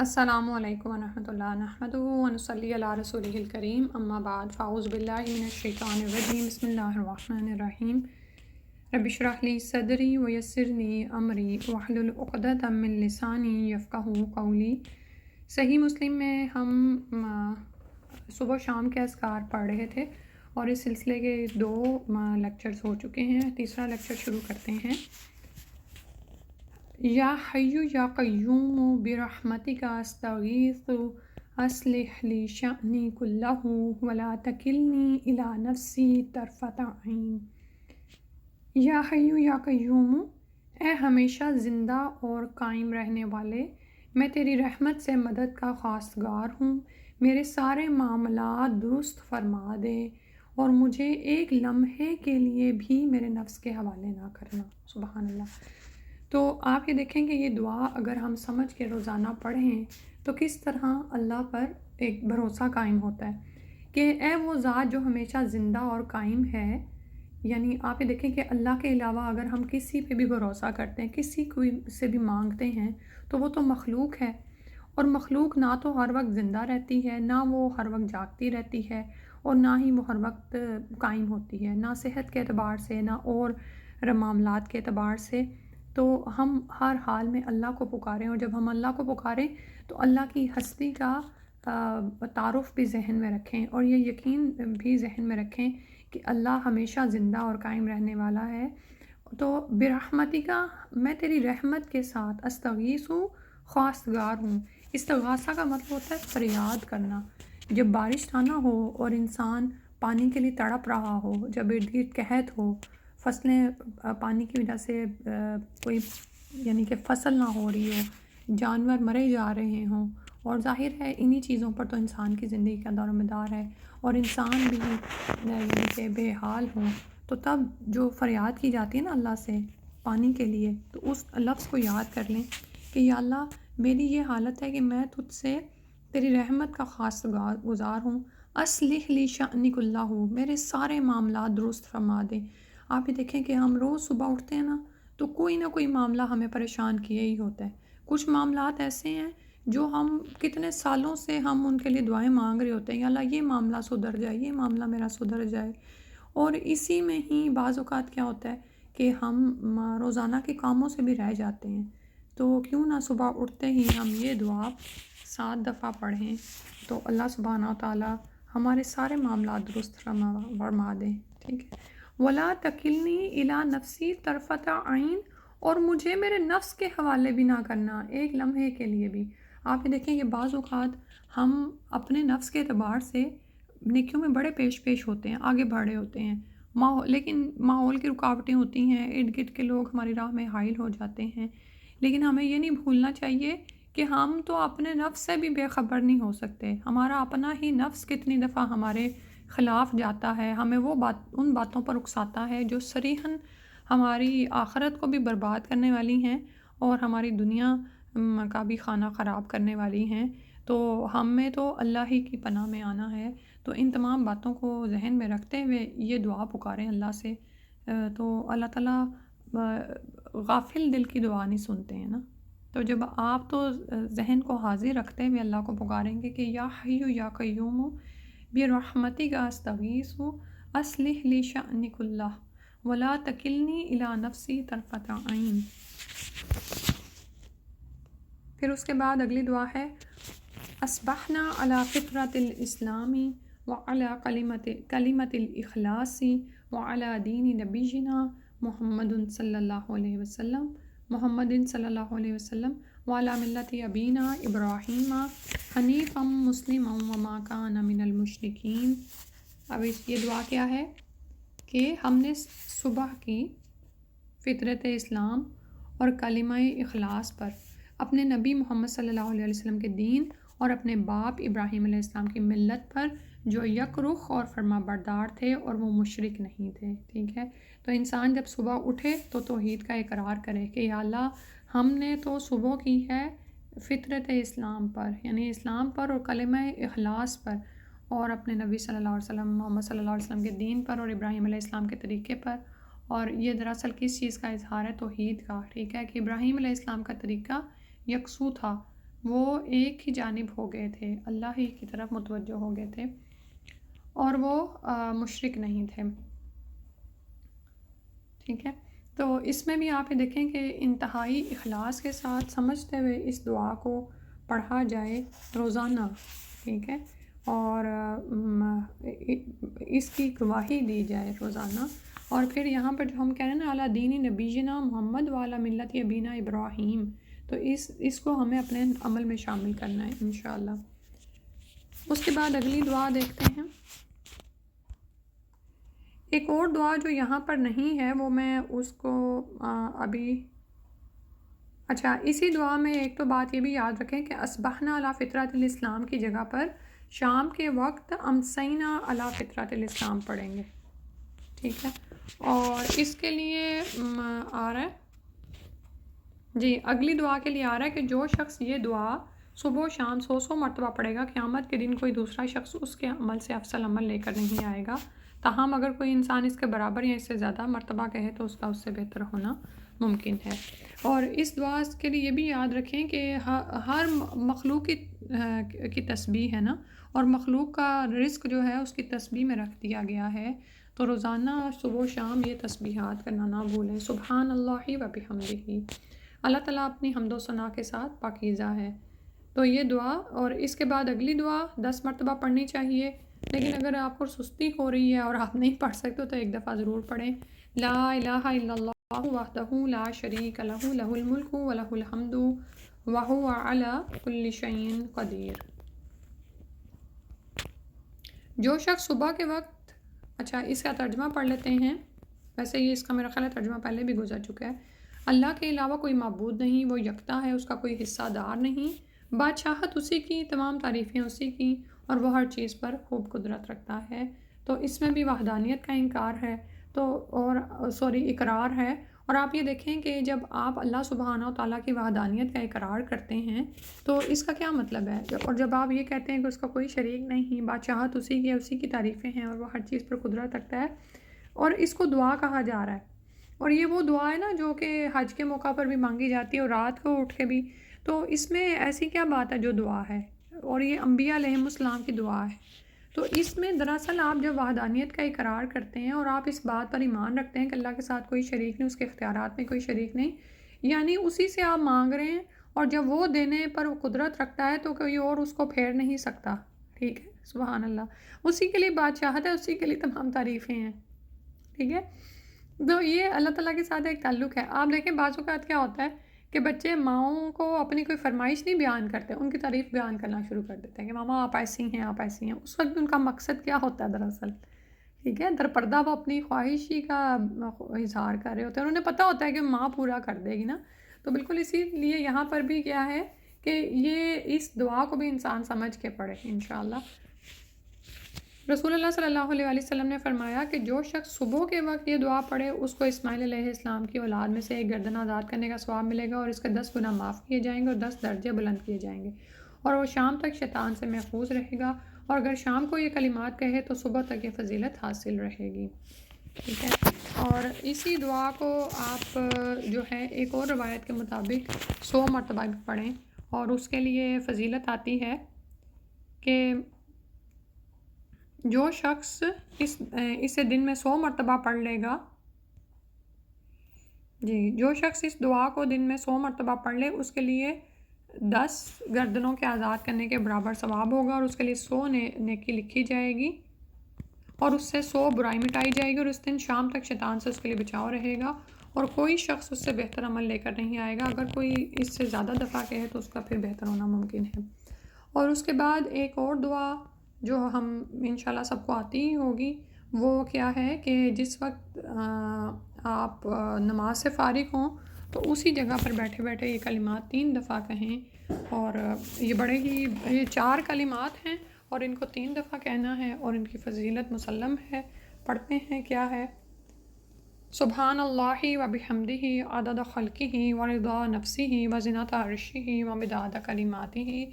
السلام علیکم ورحمۃ اللہ نحمدہ ونصلی علی رسولہ الکریم اما بعد فاعوذ باللہ من الشیطان الرجیم بسم اللہ الرحمن الرحیم رب اشرح لی صدری ویسر لی امری واحلل عقدۃ من لسانی یفقہوا قولی۔ صحیح مسلم میں ہم صبح و شام کے اذکار پڑھ رہے تھے اور اس سلسلے کے 2 لیکچرز ہو چکے ہیں۔ تیسرا لیکچر شروع کرتے ہیں۔ یا حی یا قیوم برحمتک استغیث اصلح لی شأنی کلہ ولا تکلنی الی نفسی طرفۃ عین۔ یا حی یا قیوم، اے ہمیشہ زندہ اور قائم رہنے والے، میں تیری رحمت سے مدد کا خواستگار ہوں، میرے سارے معاملات درست فرما دے اور مجھے ایک لمحے کے لیے بھی میرے نفس کے حوالے نہ کرنا۔ سبحان اللہ۔ تو آپ یہ دیکھیں کہ یہ دعا اگر ہم سمجھ کے روزانہ پڑھیں تو کس طرح اللہ پر ایک بھروسہ قائم ہوتا ہے کہ اے وہ ذات جو ہمیشہ زندہ اور قائم ہے، یعنی آپ یہ دیکھیں کہ اللہ کے علاوہ اگر ہم کسی پہ بھی بھروسہ کرتے ہیں، کسی کو سے بھی مانگتے ہیں تو وہ تو مخلوق ہے، اور مخلوق نہ تو ہر وقت زندہ رہتی ہے، نہ وہ ہر وقت جاگتی رہتی ہے، اور نہ ہی وہ ہر وقت قائم ہوتی ہے، نہ صحت کے اعتبار سے نہ اور معاملات کے اعتبار سے۔ تو ہم ہر حال میں اللہ کو پکاریں، اور جب ہم اللہ کو پکاریں تو اللہ کی ہستی کا تعارف بھی ذہن میں رکھیں اور یہ یقین بھی ذہن میں رکھیں کہ اللہ ہمیشہ زندہ اور قائم رہنے والا ہے۔ تو برحمتی کا، میں تیری رحمت کے ساتھ استغیث ہوں، خواستگار ہوں۔ استغاثہ کا مطلب ہوتا ہے فریاد کرنا۔ جب بارش نہ ہو اور انسان پانی کے لیے تڑپ رہا ہو، جب ارد گرد قحط ہو، فصلیں پانی کی وجہ سے کوئی یعنی کہ فصل نہ ہو رہی ہو، جانور مرے جا رہے ہوں، اور ظاہر ہے انہی چیزوں پر تو انسان کی زندگی کا دار و مدار ہے، اور انسان بھی یعنی کہ بے حال ہوں، تو تب جو فریاد کی جاتی ہے نا اللہ سے پانی کے لیے، تو اس لفظ کو یاد کر لیں کہ یا اللہ میری یہ حالت ہے کہ میں تجھ سے تیری رحمت کا خاص گزار ہوں، اصلح لی شأنی کلہ، میرے سارے معاملات درست فرما دے۔ آپ یہ دیکھیں کہ ہم روز صبح اٹھتے ہیں نا تو کوئی نہ کوئی معاملہ ہمیں پریشان کیے ہی ہوتا ہے۔ کچھ معاملات ایسے ہیں جو ہم کتنے سالوں سے ہم ان کے لیے دعائیں مانگ رہے ہوتے ہیں، یا اللہ یہ معاملہ سدھر جائے، یہ معاملہ میرا سدھر جائے، اور اسی میں ہی بعض اوقات کیا ہوتا ہے کہ ہم روزانہ کے کاموں سے بھی رہ جاتے ہیں۔ تو کیوں نہ صبح اٹھتے ہی ہم یہ دعا 7 دفعہ پڑھیں تو اللہ سبحانہ و تعالیٰ ہمارے سارے معاملات درست فرما دیں، ٹھیک ہے۔ ولا تکلنی الی نفسی طرفۃ عین، اور مجھے میرے نفس کے حوالے بھی نہ کرنا ایک لمحے کے لیے بھی۔ آپ یہ دیکھیں کہ بعض اوقات ہم اپنے نفس کے اعتبار سے نیکیوں میں بڑے پیش ہوتے ہیں، آگے بڑھے ہوتے ہیں، لیکن ماحول کی رکاوٹیں ہوتی ہیں، ارد گرد کے لوگ ہماری راہ میں حائل ہو جاتے ہیں، لیکن ہمیں یہ نہیں بھولنا چاہیے کہ ہم تو اپنے نفس سے بھی بے خبر نہیں ہو سکتے۔ ہمارا اپنا ہی نفس کتنی دفعہ ہمارے خلاف جاتا ہے، ہمیں وہ ان باتوں پر اکساتا ہے جو صریحاً ہماری آخرت کو بھی برباد کرنے والی ہیں اور ہماری دنیا کا بھی خانہ خراب کرنے والی ہیں۔ تو ہمیں تو اللہ ہی کی پناہ میں آنا ہے۔ تو ان تمام باتوں کو ذہن میں رکھتے ہوئے یہ دعا پکاریں اللہ سے، تو اللہ تعالیٰ غافل دل کی دعا نہیں سنتے ہیں نا۔ تو جب آپ تو ذہن کو حاضر رکھتے ہوئے اللہ کو پکاریں گے کہ یا حی یا قیوم برحمتک استغیث اصلح لی شأنی کلہ ولا تکلنی الی نفسی طرفۃ عین۔ پھر اس کے بعد اگلی دعا ہے اصبحنا علی فطرۃ الاسلام وعلی کلمۃ الاخلاص وعلی دین نبینا محمد صلی اللہ علیہ وسلم وعلی ملت ابینا ابراہیم حنیفا مسلما وما کان من المشرکین۔ اب یہ دعا کیا ہے کہ ہم نے صبح کی فطرت اسلام اور کلمہ اخلاص پر، اپنے نبی محمد صلی اللہ علیہ وسلم کے دین اور اپنے باپ ابراہیم علیہ السلام کی ملت پر جو یک رخ اور فرما بردار تھے اور وہ مشرک نہیں تھے، ٹھیک ہے۔ تو انسان جب صبح اٹھے تو توحید کا اقرار کرے کہ یا اللہ ہم نے تو صبح کی ہے فطرت اسلام پر، یعنی اسلام پر اور کلمہ اخلاص پر، اور اپنے نبی صلی اللہ علیہ وسلم محمد صلی اللہ علیہ وسلم کے دین پر اور ابراہیم علیہ السلام کے طریقے پر۔ اور یہ دراصل کس چیز کا اظہار ہے؟ توحید کا، ٹھیک ہے، کہ ابراہیم علیہ السلام کا طریقہ یکسو تھا، وہ ایک ہی جانب ہو گئے تھے، اللہ ہی کی طرف متوجہ ہو گئے تھے، اور وہ مشرک نہیں تھے، ٹھیک ہے۔ تو اس میں بھی آپ یہ دیکھیں کہ انتہائی اخلاص کے ساتھ سمجھتے ہوئے اس دعا کو پڑھا جائے روزانہ، ٹھیک ہے، اور اس کی گواہی دی جائے روزانہ۔ اور پھر یہاں پر جو ہم کہہ رہے ہیں نا اعلیٰ دینی نبینا محمد والا ملت ابینا ابراہیم، تو اس کو ہمیں اپنے عمل میں شامل کرنا ہے انشاءاللہ۔ اس کے بعد اگلی دعا دیکھتے ہیں۔ ایک اور دعا جو یہاں پر نہیں ہے وہ میں اس کو ابھی، اچھا اسی دعا میں ایک تو بات یہ بھی یاد رکھیں کہ اصبحنا علی فطرت الاسلام کی جگہ پر شام کے وقت امسینا علی فطرت الاسلام پڑھیں گے، ٹھیک ہے۔ اور اس کے لیے آ رہا ہے، جی اگلی دعا کے لیے آ رہا ہے کہ جو شخص یہ دعا صبح و شام 100 مرتبہ پڑھے گا، قیامت کے دن کوئی دوسرا شخص اس کے عمل سے افضل عمل لے کر نہیں آئے گا، تاہم اگر کوئی انسان اس کے برابر یا اس سے زیادہ مرتبہ کہے تو اس کا اس سے بہتر ہونا ممکن ہے۔ اور اس دعا کے لیے یہ بھی یاد رکھیں کہ ہر مخلوق کی تسبیح ہے نا، اور مخلوق کا رزق جو ہے اس کی تسبیح میں رکھ دیا گیا ہے، تو روزانہ صبح و شام یہ تسبیحات کرنا نہ بھولیں۔ سبحان اللہ و بحمدہ، اللہ تعالیٰ اپنی حمد و ثنا کے ساتھ پاکیزہ ہے۔ تو یہ دعا، اور اس کے بعد اگلی دعا 10 مرتبہ پڑھنی چاہیے، لیکن اگر آپ کو سستی ہو رہی ہے اور آپ نہیں پڑھ سکتے تو ایک دفعہ ضرور پڑھیں۔ لا الہ الا اللہ وحدہ لا شریک لہ لہ الملک و لہ الحمد وہو علی کل شیء قدیر۔ جو شخص صبح کے وقت، اچھا اس کا ترجمہ پڑھ لیتے ہیں، ویسے یہ اس کا میرا خیال ہے ترجمہ پہلے بھی گزر چکا ہے۔ اللہ کے علاوہ کوئی معبود نہیں، وہ یکتا ہے، اس کا کوئی حصہ دار نہیں، بادشاہت اسی کی، تمام تعریفیں اسی کی، اور وہ ہر چیز پر خوب قدرت رکھتا ہے۔ تو اس میں بھی وحدانیت کا انکار ہے، تو اور اقرار ہے۔ اور آپ یہ دیکھیں کہ جب آپ اللہ سبحانہ و تعالیٰ کی وحدانیت کا اقرار کرتے ہیں تو اس کا کیا مطلب ہے، اور جب آپ یہ کہتے ہیں کہ اس کا کوئی شریک نہیں، بادشاہت اسی کی ہے، اسی کی تعریفیں ہیں، اور وہ ہر چیز پر قدرت رکھتا ہے، اور اس کو دعا کہا جا رہا ہے، اور یہ وہ دعا ہے نا جو کہ حج کے موقع پر بھی مانگی جاتی ہے اور رات کو اٹھ کے بھی، تو اس میں ایسی کیا بات ہے جو دعا ہے، اور یہ انبیاء علیہم السلام کی دعا ہے۔ تو اس میں دراصل آپ جب وحدانیت کا اقرار کرتے ہیں اور آپ اس بات پر ایمان رکھتے ہیں کہ اللہ کے ساتھ کوئی شریک نہیں، اس کے اختیارات میں کوئی شریک نہیں، یعنی اسی سے آپ مانگ رہے ہیں، اور جب وہ دینے پر قدرت رکھتا ہے تو کوئی اور اس کو پھیر نہیں سکتا، ٹھیک ہے، سبحان اللہ، اسی کے لیے بادشاہت ہے، اسی کے لیے تمام تعریفیں ہیں، ٹھیک ہے۔ تو یہ اللہ تعالیٰ کے ساتھ ایک تعلق ہے۔ آپ دیکھیں بعض اوقات کیا ہوتا ہے کہ بچے ماؤں کو اپنی کوئی فرمائش نہیں بیان کرتے، ان کی تعریف بیان کرنا شروع کر دیتے ہیں کہ ماما آپ ایسی ہیں، آپ ایسی ہیں، اس وقت ان کا مقصد کیا ہوتا ہے دراصل، ٹھیک ہے، در پردہ وہ اپنی خواہشی کا اظہار کر رہے ہوتے ہیں، انہیں پتہ ہوتا ہے کہ ماں پورا کر دے گی نا۔ تو بالکل اسی لیے یہاں پر بھی کیا ہے کہ یہ اس دعا کو بھی انسان سمجھ کے پڑھے انشاءاللہ۔ رسول اللہ صلی اللہ علیہ وسلم نے فرمایا کہ جو شخص صبح کے وقت یہ دعا پڑھے اس کو اسماعیل علیہ السلام کی اولاد میں سے ایک گردن آزاد کرنے کا ثواب ملے گا، اور اس کے 10 گناہ معاف کیے جائیں گے اور 10 درجے بلند کیے جائیں گے، اور وہ شام تک شیطان سے محفوظ رہے گا، اور اگر شام کو یہ کلمات کہے تو صبح تک یہ فضیلت حاصل رہے گی، ٹھیک ہے۔ اور اسی دعا کو آپ جو ہے ایک اور روایت کے مطابق 100 مرتبہ پڑھیں، اور اس کے لیے فضیلت آتی ہے کہ جو شخص اسے دن میں 100 مرتبہ پڑھ لے گا، جی جو شخص اس دعا کو دن میں 100 مرتبہ پڑھ لے اس کے لیے 10 گردنوں کے آزاد کرنے کے برابر ثواب ہوگا، اور اس کے لیے 100 نیکی لکھی جائے گی، اور اس سے 100 برائی مٹائی جائے گی، اور اس دن شام تک شیطان سے اس کے لیے بچاؤ رہے گا، اور کوئی شخص اس سے بہتر عمل لے کر نہیں آئے گا، اگر کوئی اس سے زیادہ دفعہ کہے تو اس کا پھر بہتر ہونا ممکن ہے۔ اور اس کے بعد ایک اور دعا جو ہم انشاءاللہ سب کو آتی ہی ہوگی، وہ کیا ہے کہ جس وقت آپ نماز سے فارغ ہوں تو اسی جگہ پر بیٹھے بیٹھے یہ کلمات 3 دفعہ کہیں، اور یہ بڑے ہی، یہ 4 کلمات ہیں اور ان کو 3 دفعہ کہنا ہے، اور ان کی فضیلت مسلم ہے۔ پڑھتے ہیں کیا ہے، سبحان اللہ و بحمدہ عدد خلقہ و رضا نفسہ و زنۃ عرشہ و مداد کلماتہ۔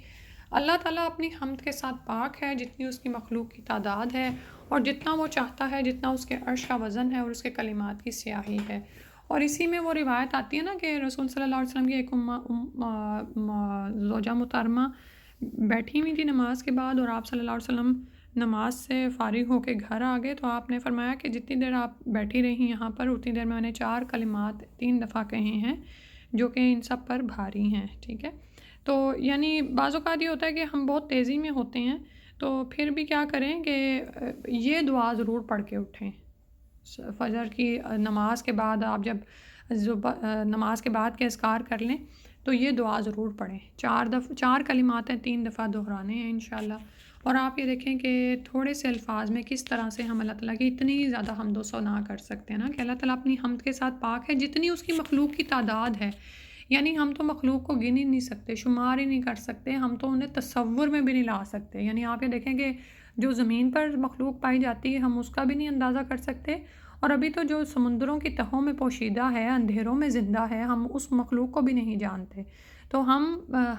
اللہ تعالیٰ اپنی حمد کے ساتھ پاک ہے، جتنی اس کی مخلوق کی تعداد ہے، اور جتنا وہ چاہتا ہے، جتنا اس کے عرش کا وزن ہے اور اس کے کلمات کی سیاہی ہے، اور اسی میں وہ روایت آتی ہے نا کہ رسول صلی اللہ علیہ وسلم کی ایک زوجہ محترمہ بیٹھی ہوئی تھی نماز کے بعد، اور آپ صلی اللہ علیہ وسلم نماز سے فارغ ہو کے گھر آ گئے، تو آپ نے فرمایا کہ جتنی دیر آپ بیٹھی رہی یہاں پر اتنی دیر میں نے 4 کلمات 3 دفعہ کہے ہیں جو کہ ان سب پر بھاری ہیں، ٹھیک ہے۔ تو یعنی بعض اوقات یہ ہوتا ہے کہ ہم بہت تیزی میں ہوتے ہیں، تو پھر بھی کیا کریں کہ یہ دعا ضرور پڑھ کے اٹھیں۔ فجر کی نماز کے بعد آپ جب نماز کے بعد کے اذکار کر لیں تو یہ دعا ضرور پڑھیں، 4 کلمات ہیں 3 دفعہ دہرانے ہیں انشاءاللہ۔ اور آپ یہ دیکھیں کہ تھوڑے سے الفاظ میں کس طرح سے ہم اللہ تعالیٰ کی اتنی زیادہ حمد و ثنا کر سکتے ہیں نا، کہ اللہ تعالیٰ اپنی حمد کے ساتھ پاک ہے، جتنی اس کی مخلوق کی تعداد ہے، یعنی ہم تو مخلوق کو گن ہی نہیں سکتے، شمار ہی نہیں کر سکتے، ہم تو انہیں تصور میں بھی نہیں لا سکتے۔ یعنی آپ یہ دیکھیں کہ جو زمین پر مخلوق پائی جاتی ہے ہم اس کا بھی نہیں اندازہ کر سکتے، اور ابھی تو جو سمندروں کی تہوں میں پوشیدہ ہے، اندھیروں میں زندہ ہے، ہم اس مخلوق کو بھی نہیں جانتے۔ تو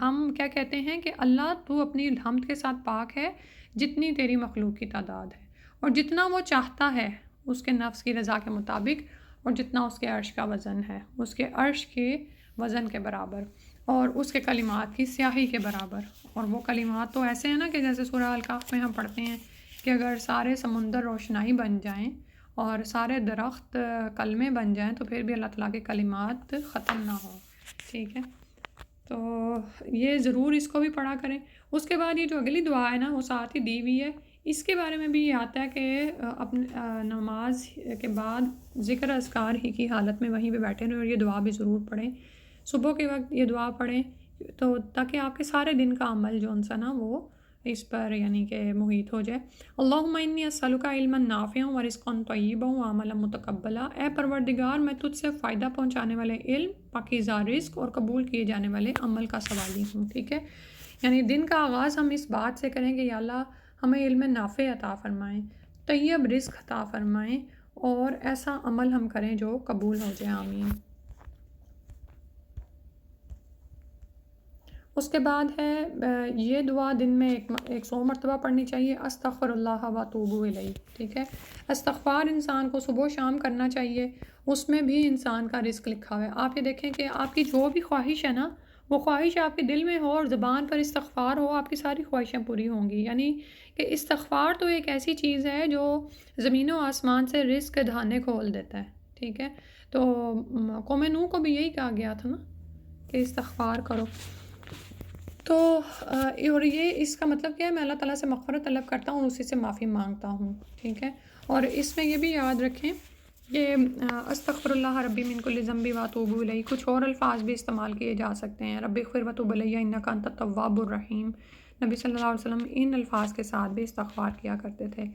ہم کیا کہتے ہیں کہ اللہ تو اپنی حمد کے ساتھ پاک ہے، جتنی تیری مخلوق کی تعداد ہے، اور جتنا وہ چاہتا ہے اس کے نفس کی رضا کے مطابق، اور جتنا اس کے عرش کا وزن ہے، اس کے عرش کے وزن کے برابر، اور اس کے کلمات کی سیاہی کے برابر۔ اور وہ کلمات تو ایسے ہیں نا کہ جیسے سورہ الکہف میں ہم پڑھتے ہیں کہ اگر سارے سمندر روشنائی بن جائیں اور سارے درخت کلمے بن جائیں تو پھر بھی اللہ تعالیٰ کے کلمات ختم نہ ہوں، ٹھیک ہے۔ تو یہ ضرور اس کو بھی پڑھا کریں۔ اس کے بعد یہ جو اگلی دعا ہے نا وہ ساتھ ہی دی ہوئی ہے، اس کے بارے میں بھی یہ آتا ہے کہ اپنے نماز کے بعد ذکر اذکار ہی کی حالت میں وہیں پہ بیٹھے رہیں اور یہ دعا بھی ضرور پڑھیں، صبح کے وقت یہ دعا پڑھیں، تو تاکہ آپ کے سارے دن کا عمل جو سا نا وہ اس پر یعنی کہ محیط ہو جائے۔ اللہم انی اسألک علما نافعا ورزقا طیبا وعملا متقبلا، اے پروردگار میں تجھ سے فائدہ پہنچانے والے علم، پاکیزہ رزق اور قبول کیے جانے والے عمل کا سوالی ہوں، ٹھیک ہے۔ یعنی دن کا آغاز ہم اس بات سے کریں کہ یا اللہ ہمیں علم نافع عطا فرمائیں، طیب رزق عطا فرمائیں، اور ایسا عمل ہم کریں جو قبول ہو جائے، آمین۔ اس کے بعد ہے یہ دعا دن میں 100 مرتبہ پڑھنی چاہیے، استغفر اللہ و اتوب الیہ، ٹھیک ہے۔ استغفار انسان کو صبح و شام کرنا چاہیے، اس میں بھی انسان کا رزق لکھا ہوا ہے۔ آپ یہ دیکھیں کہ آپ کی جو بھی خواہش ہے نا وہ خواہش آپ کے دل میں ہو اور زبان پر استغفار ہو، آپ کی ساری خواہشیں پوری ہوں گی۔ یعنی کہ استغفار تو ایک ایسی چیز ہے جو زمین و آسمان سے رزق کے دہانے کھول دیتا ہے، ٹھیک ہے۔ تو قوم نوح کو بھی یہی کہا گیا تھا نا کہ استغفار کرو۔ تو اور یہ اس کا مطلب کیا ہے، میں اللہ تعالیٰ سے مغفرت طلب کرتا ہوں اور اسی سے معافی مانگتا ہوں، ٹھیک ہے۔ اور اس میں یہ بھی یاد رکھیں کہ استغفر اللہ ربی من کل ذنب واتوب الیہ، کچھ اور الفاظ بھی استعمال کیے جا سکتے ہیں، ربی اغفر وتوب الیہ انک انت التواب الرحیم۔ نبی صلی اللہ علیہ وسلم ان الفاظ کے ساتھ بھی استغفار کیا کرتے تھے۔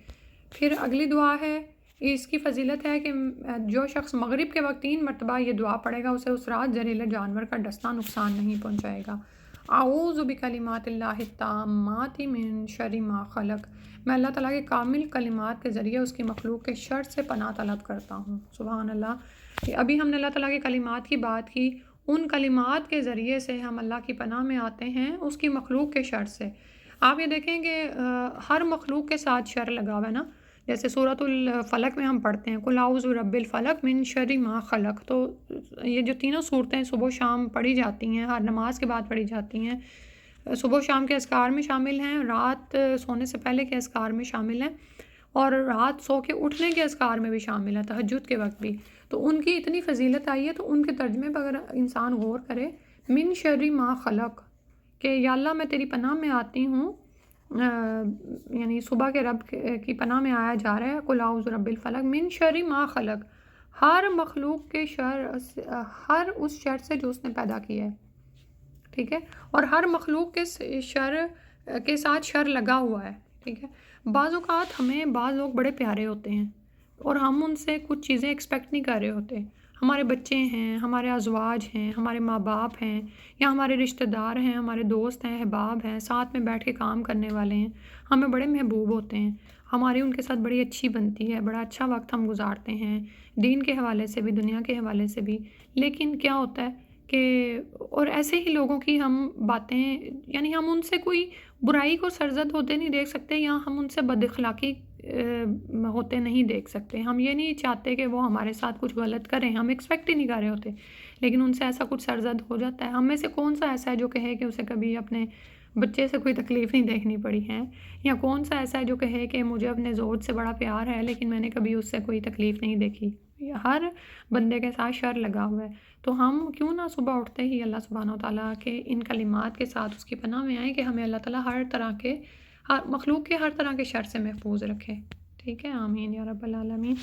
پھر اگلی دعا ہے، اس کی فضیلت ہے کہ جو شخص مغرب کے وقت 3 مرتبہ یہ دعا پڑھے گا اسے اس رات زہریلے جانور کا ڈسنا نقصان نہیں پہنچائے گا۔ اعوذ بکلمات اللہ التامات من شر ما خلق، میں اللہ تعالیٰ کے کامل کلمات کے ذریعے اس کی مخلوق کے شر سے پناہ طلب کرتا ہوں۔ سبحان اللہ، ابھی ہم نے اللہ تعالیٰ کے کلمات کی بات کی، ان کلمات کے ذریعے سے ہم اللہ کی پناہ میں آتے ہیں اس کی مخلوق کے شر سے۔ آپ یہ دیکھیں کہ ہر مخلوق کے ساتھ شر لگا ہوا ہے نا، جیسے سورۃ الفلق میں ہم پڑھتے ہیں قل اعوذ برب الفلق من شر ما خلق، تو یہ جو تینوں صورتیں صبح و شام پڑھی جاتی ہیں، ہر نماز کے بعد پڑھی جاتی ہیں، صبح و شام کے اذکار میں شامل ہیں، رات سونے سے پہلے کے اذکار میں شامل ہیں، اور رات سو کے اٹھنے کے اذکار میں بھی شامل ہیں، تہجد کے وقت بھی۔ تو ان کی اتنی فضیلت آئی ہے، تو ان کے ترجمے پر اگر انسان غور کرے، من شر ما خلق، کہ یا اللہ میں تیری پناہ میں آتی ہوں، یعنی صبح کے رب کی پناہ میں آیا جا رہا ہے، قل اعوذ برب الفلق من شر ما خلق، ہر مخلوق کے شر، ہر اس شر سے جو اس نے پیدا کیا ہے، ٹھیک ہے، اور ہر مخلوق کے شر کے ساتھ شر لگا ہوا ہے، ٹھیک ہے۔ بعض اوقات ہمیں بعض لوگ بڑے پیارے ہوتے ہیں اور ہم ان سے کچھ چیزیں ایکسپیکٹ نہیں کر رہے ہوتے، ہمارے بچے ہیں، ہمارے ازواج ہیں، ہمارے ماں باپ ہیں، یا ہمارے رشتہ دار ہیں، ہمارے دوست ہیں، احباب ہیں، ساتھ میں بیٹھ کے کام کرنے والے ہیں، ہمیں بڑے محبوب ہوتے ہیں، ہماری ان کے ساتھ بڑی اچھی بنتی ہے، بڑا اچھا وقت ہم گزارتے ہیں، دین کے حوالے سے بھی، دنیا کے حوالے سے بھی۔ لیکن کیا ہوتا ہے کہ اور ایسے ہی لوگوں کی ہم باتیں، یعنی ہم ان سے کوئی برائی کو سرزد ہوتے نہیں دیکھ سکتے، یا ہم ان سے بد اخلاقی ہوتے نہیں دیکھ سکتے. ہم یہ نہیں چاہتے کہ وہ ہمارے ساتھ کچھ غلط کریں، ہم ایکسپیکٹ ہی نہیں کر رہے ہوتے، لیکن ان سے ایسا کچھ سرزد ہو جاتا ہے. ہم میں سے کون سا ایسا ہے جو کہے کہ اسے کبھی اپنے بچے سے کوئی تکلیف نہیں دیکھنی پڑی ہے، یا کون سا ایسا ہے جو کہے کہ مجھے اپنے زوج سے بڑا پیار ہے لیکن میں نے کبھی اس سے کوئی تکلیف نہیں دیکھی. ہر بندے کے ساتھ شر لگا ہوا ہے. تو ہم کیوں نہ صبح اٹھتے ہی اللہ سبحانہ و تعالیٰ کے ان کلمات کے ساتھ اس کی پناہ میں آئیں کہ ہمیں اللہ تعالیٰ ہر طرح کے، ہر مخلوق کے ہر طرح کے شر سے محفوظ رکھے. ٹھیک ہے، آمین یا رب العالمین.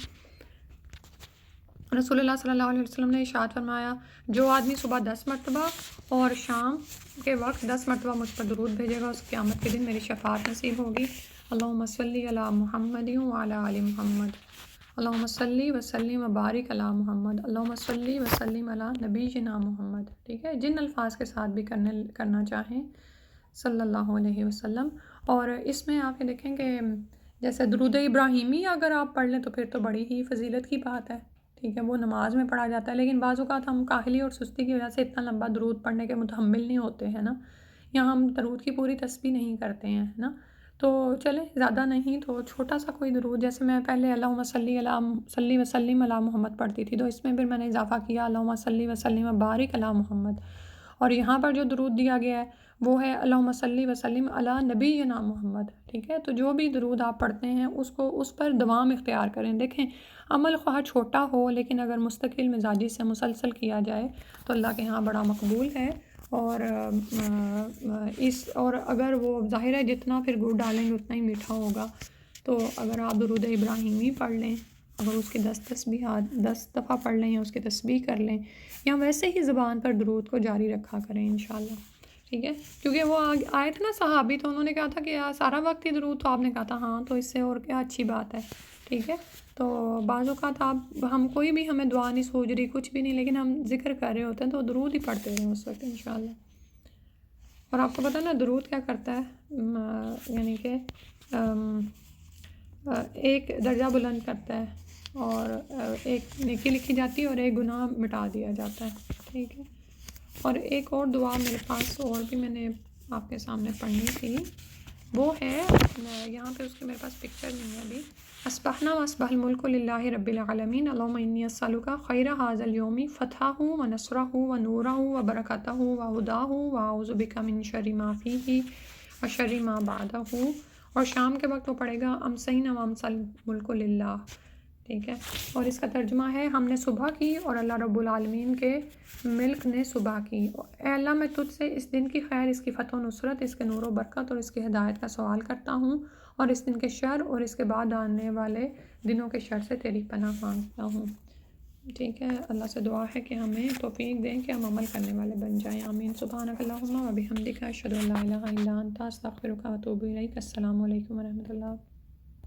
رسول اللہ صلی اللہ علیہ وسلم نے ارشاد فرمایا، جو آدمی صبح 10 مرتبہ اور شام کے وقت 10 مرتبہ مجھ پر درود بھیجے گا، اس قیامت کے دن میری شفاعت نصیب ہوگی. اللہم صلی علی محمد وعلی آل محمد. اللہم صلی وسلم وبارک علی محمد. اللہم صلی وسلم علی نبینا محمد. ٹھیک ہے، جن الفاظ کے ساتھ بھی کرنا چاہیں صلی اللہ علیہ وسلم. اور اس میں آپ یہ دیکھیں کہ جیسے درود ابراہیمی اگر آپ پڑھ لیں تو پھر تو بڑی ہی فضیلت کی بات ہے. ٹھیک ہے، وہ نماز میں پڑھا جاتا ہے، لیکن بعض اوقات ہم کاہلی اور سستی کی وجہ سے اتنا لمبا درود پڑھنے کے متحمل نہیں ہوتے ہیں نا، یا ہم درود کی پوری تسبیح نہیں کرتے ہیں نا. تو چلیں، زیادہ نہیں تو چھوٹا سا کوئی درود، جیسے میں پہلے اللہم صلی وسلم علی محمد پڑھتی تھی، تو اس میں پھر میں نے اضافہ کیا اللہم صلی وسلم وبارک علی محمد. اور یہاں پر جو درود دیا گیا ہے وہ ہے اللہم صلی وسلم علی نبینا محمد. ٹھیک ہے، تو جو بھی درود آپ پڑھتے ہیں اس پر دوام اختیار کریں. دیکھیں، عمل خواہ چھوٹا ہو لیکن اگر مستقل مزاجی سے مسلسل کیا جائے تو اللہ کے ہاں بڑا مقبول ہے. اور اگر وہ ظاہر ہے جتنا پھر گڑ ڈالیں گے اتنا ہی میٹھا ہوگا. تو اگر آپ درود ابراہیمی پڑھ لیں، اگر اس کے 10 دفعہ پڑھ لیں یا اس کی تسبیح کر لیں، یا ویسے ہی زبان پر درود کو جاری رکھا کریں انشاءاللہ. ٹھیک ہے، کیونکہ وہ آئے تھے نا صحابی، تو انہوں نے کہا تھا کہ سارا وقت ہی درود، تو آپ نے کہا تھا ہاں تو اس سے اور کیا اچھی بات ہے. ٹھیک ہے، تو بعض اوقات ہم کوئی بھی ہمیں دعا نہیں سوچ رہی، کچھ بھی نہیں، لیکن ہم ذکر کر رہے ہوتے ہیں تو درود ہی پڑھتے رہیں اس وقت انشاءاللہ. اور آپ کو پتہ نا درود کیا کرتا ہے، یعنی کہ ایک درجہ بلند کرتا ہے، اور ایک نیکی لکھی جاتی ہے اور ایک گناہ مٹا دیا جاتا ہے. ٹھیک ہے، اور ایک اور دعا میرے پاس اور بھی میں نے آپ کے سامنے پڑھنی تھی، وہ ہے یہاں پہ اس کے میرے پاس پکچر نہیں ہے ابھی. اصبحنا واصبح الملک للہ رب العالمین اللہم انی اسألک خیر ھذا اليوم فتحہ ونصرہ ونورہ وبرکتہ وہداہ واعوذ بک من شر ما فیہ وشر ما بعدہ. اور شام کے وقت وہ پڑھے گا امسینا وامسی الملک للہ. ٹھیک ہے، اور اس کا ترجمہ ہے، ہم نے صبح کی اور اللہ رب العالمین کے ملک نے صبح کی. اے اللہ، میں تجھ سے اس دن کی خیر، اس کی فتح و نصرت، اس کے نور و برکت اور اس کی ہدایت کا سوال کرتا ہوں، اور اس دن کے شر اور اس کے بعد آنے والے دنوں کے شر سے تیری پناہ مانگتا ہوں. ٹھیک ہے، اللہ سے دعا ہے کہ ہمیں توفیق دیں کہ ہم عمل کرنے والے بن جائیں. آمین. سبحانک اللہم و بحمدک اشہد ان لا الہ الا انت استغفرک و اتوب الیک. السلام علیکم و رحمۃ اللہ.